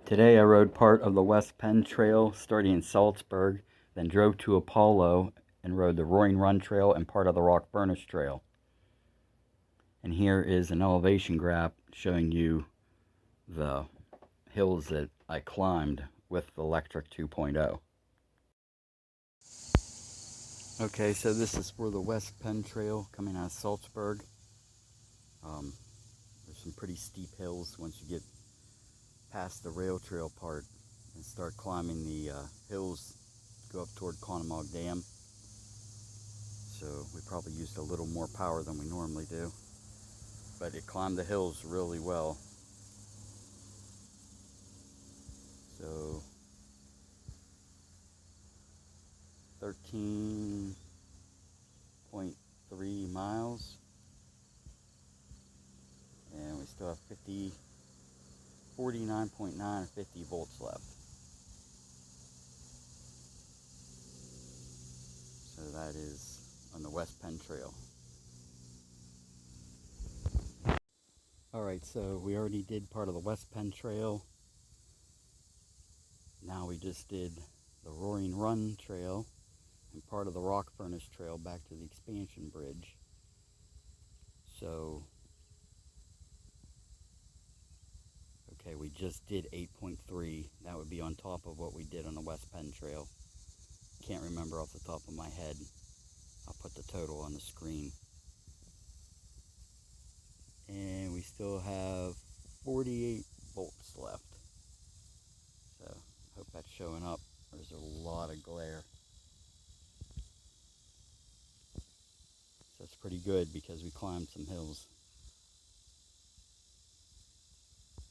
Today I rode part of the West Penn Trail starting in Saltsburg, then drove to Apollo and rode the Roaring Run Trail and part of the Rock Furnace Trail. And here is an elevation graph showing you the hills that I climbed with the Lectric 2.0. Okay, so this is for the West Penn Trail coming out of Saltsburg. There's some pretty steep hills once you get past the rail trail part and start climbing the hills to go up toward Conemaugh Dam. So we probably used a little more power than we normally do, but it climbed the hills really well. So 13.3 miles, and we still have 49.9 or 50 volts left. So that is on the West Penn Trail. Alright, so we already did part of the West Penn Trail. Now we just did the Roaring Run Trail and part of the Rock Furnace Trail back to the expansion bridge. So, okay, we just did 8.3. That would be on top of what we did on the West Penn Trail. Can't remember off the top of my head. I'll put the total on the screen. And we still have 48 volts left. So, I hope that's showing up. There's a lot of glare. So it's pretty good because we climbed some hills.